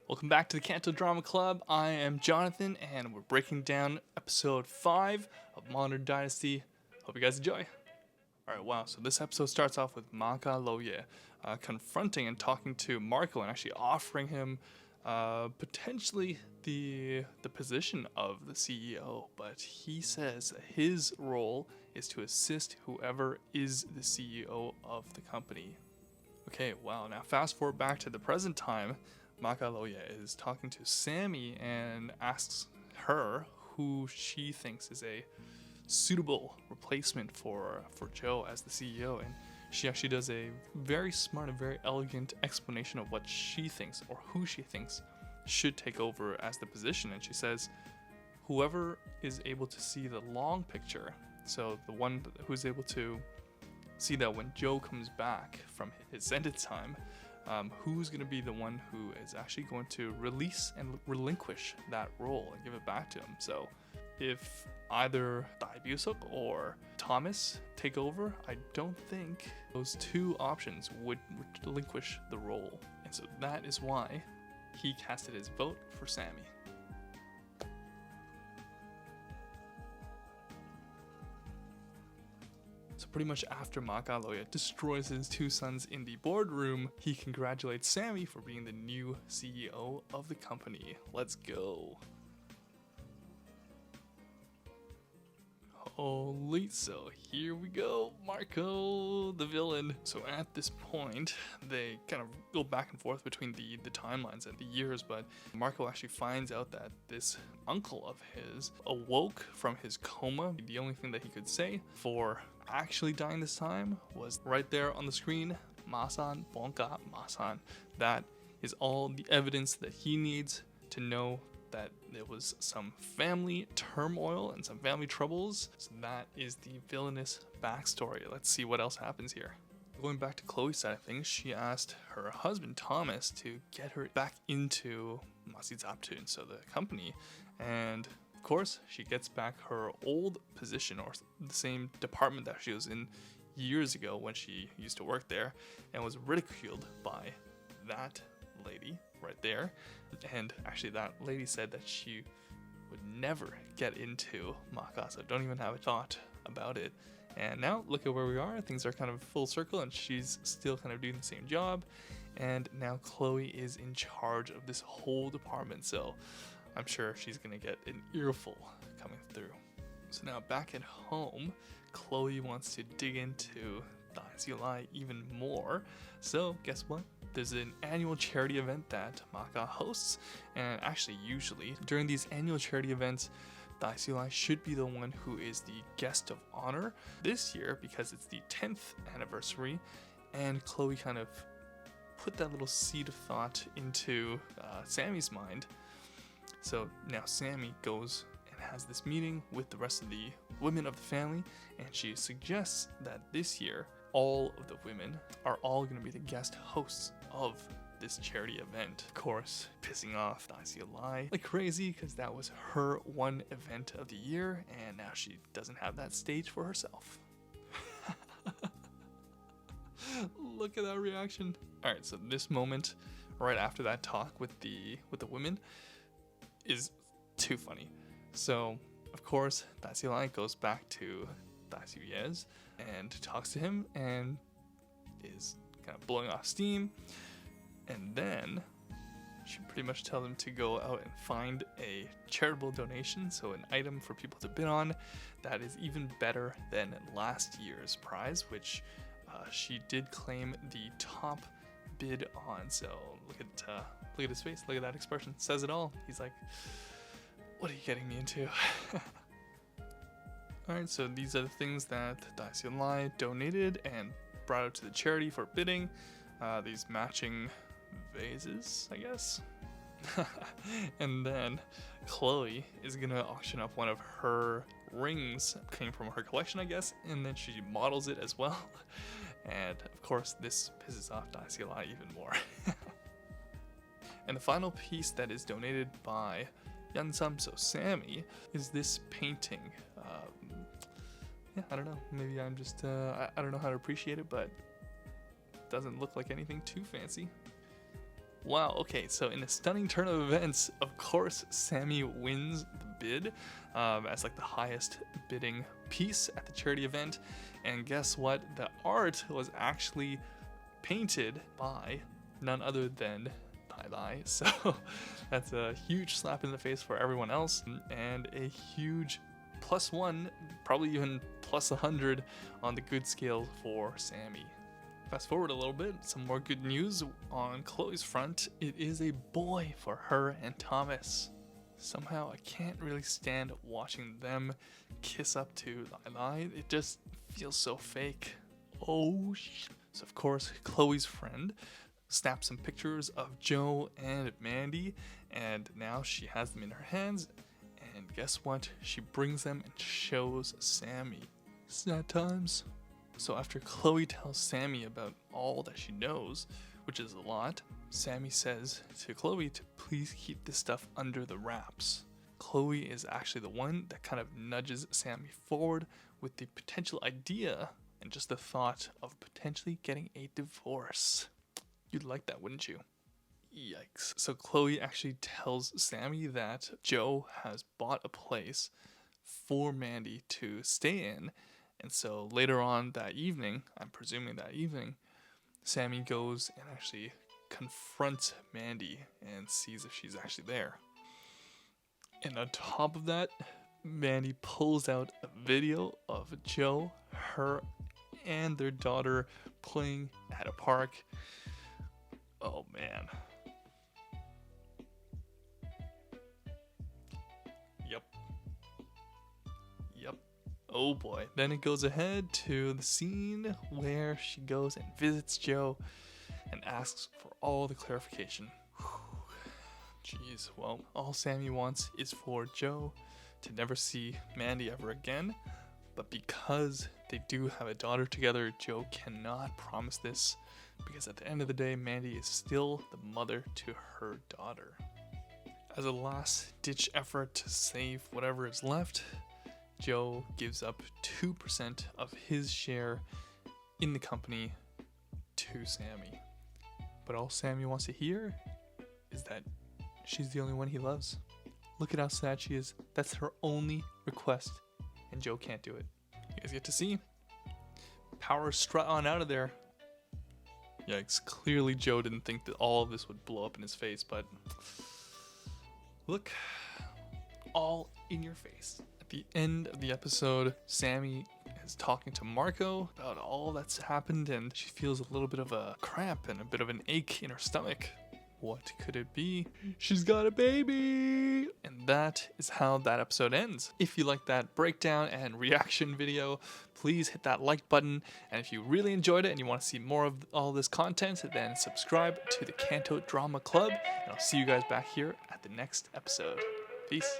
Welcome back to the Canto Drama Club. I am Jonathan, and we're breaking down episode 5 of Modern Dynasty. Hope you guys enjoy. Alright, wow, so this episode starts off with Maka Loye confronting and talking to Marco and actually offering him potentially the position of the CEO, but he says that his role is to assist whoever is the CEO of the company. Okay, wow, now fast forward back to the present time. Maka Loye is talking to Sammy and asks her who she thinks is a suitable replacement for Joe as the CEO, and she actually does a very smart and very elegant explanation of what she thinks or who she thinks should take over as the position. And she says whoever is able to see the long picture, so the one who's able to see that when Joe comes back from his ended time, who's going to be the one who is actually going to release and relinquish that role and give it back to him. So if either Dai Byung-suk or Thomas take over, I don't think those two options would relinquish the role. And so that is why he casted his vote for Sammy. So pretty much after Maka Loye destroys his two sons in the boardroom, he congratulates Sammy for being the new CEO of the company. Let's go. Holy, so here we go, Marco, the villain. So at this point, they kind of go back and forth between the timelines and the years, but Marco actually finds out that this uncle of his awoke from his coma. The only thing that he could say for actually dying this time was right there on the screen, Masan, Bonka, Masan. That is all the evidence that he needs to know that there was some family turmoil and some family troubles. So that is the villainous backstory. Let's see what else happens here. Going back to Chloe's side of things, she asked her husband Thomas to get her back into Masizaptun, so the company, and of course she gets back her old position, or the same department that she was in years ago when she used to work there, and was ridiculed by that lady right there. And actually that lady said that she would never get into Maka, so don't even have a thought about it. And now look at where we are. Things are kind of full circle and she's still kind of doing the same job, and now Chloe is in charge of this whole department, so I'm sure she's gonna get an earful coming through. So now back at home, Chloe wants to dig into Dynasty even more. So guess what? There's an annual charity event that Maka hosts, and actually usually during these annual charity events, Dynasty should be the one who is the guest of honor. This year, because it's the 10th anniversary, and Chloe kind of put that little seed of thought into Sammy's mind. So now Sammy goes and has this meeting with the rest of the women of the family, and she suggests that this year all of the women are all going to be the guest hosts of this charity event. Of course, pissing off Dynasty like crazy, because that was her one event of the year, and now she doesn't have that stage for herself. Look at that reaction. Alright, so this moment right after that talk with the women is too funny. So of course Dynasty goes back to Dynasty and talks to him and is kind of blowing off steam, and then she pretty much tells him to go out and find a charitable donation, so an item for people to bid on that is even better than last year's prize, which she did claim the top bid on. So look at his face, look at that expression, says it all. He's like, what are you getting me into? Alright, so these are the things that Dynasty donated and brought out to the charity for bidding. These matching vases, I guess. And then Chloe is gonna auction up one of her rings, came from her collection, I guess, and then she models it as well. And of course this pisses off Dynasty even more. And the final piece that is donated by Yansam, so Sammy, is this painting. Yeah, I don't know, maybe I'm just I don't know how to appreciate it, but it doesn't look like anything too fancy. Wow, okay, so in a stunning turn of events, of course, Sammy wins the bid as like the highest bidding piece at the charity event. And guess what? The art was actually painted by none other than Bye. So that's a huge slap in the face for everyone else and a huge +1, probably even +100 on the good scale for Sammy. Fast forward a little bit, some more good news on Chloe's front. It is a boy for her and Thomas. Somehow I can't really stand watching them kiss up to Lila. It just feels so fake. Oh shit. So of course, Chloe's friend snaps some pictures of Joe and Mandy, and now she has them in her hands. And guess what? She brings them and shows Sammy. Sad times. So after Chloe tells Sammy about all that she knows, which is a lot, Sammy says to Chloe to please keep this stuff under the wraps. Chloe is actually the one that kind of nudges Sammy forward with the potential idea and just the thought of potentially getting a divorce. You'd like that, wouldn't you? Yikes. So Chloe actually tells Sammy that Joe has bought a place for Mandy to stay in. And so later on that evening, I'm presuming that evening, Sammy goes and actually confronts Mandy and sees if she's actually there. And on top of that, Mandy pulls out a video of Joe, her, and their daughter playing at a park. Oh man. Yep. Oh boy. Then it goes ahead to the scene where she goes and visits Joe and asks for all the clarification. Jeez, well, all Sammy wants is for Joe to never see Mandy ever again. But because they do have a daughter together, Joe cannot promise this, because at the end of the day, Mandy is still the mother to her daughter. As a last-ditch effort to save whatever is left, Joe gives up 2% of his share in the company to Sammy. But all Sammy wants to hear is that she's the only one he loves. Look at how sad she is. That's her only request, and Joe can't do it. You guys get to see. Power strut on out of there. Yikes. Clearly Joe didn't think that all of this would blow up in his face, but look, all in your face. At the end of the episode, Sammy is talking to Marco about all that's happened, and she feels a little bit of a cramp and a bit of an ache in her stomach. What could it be? She's got a baby! And that is how that episode ends. If you like that breakdown and reaction video, please hit that like button. And if you really enjoyed it and you want to see more of all this content, then subscribe to the Canto Drama Club. And I'll see you guys back here at the next episode. Peace.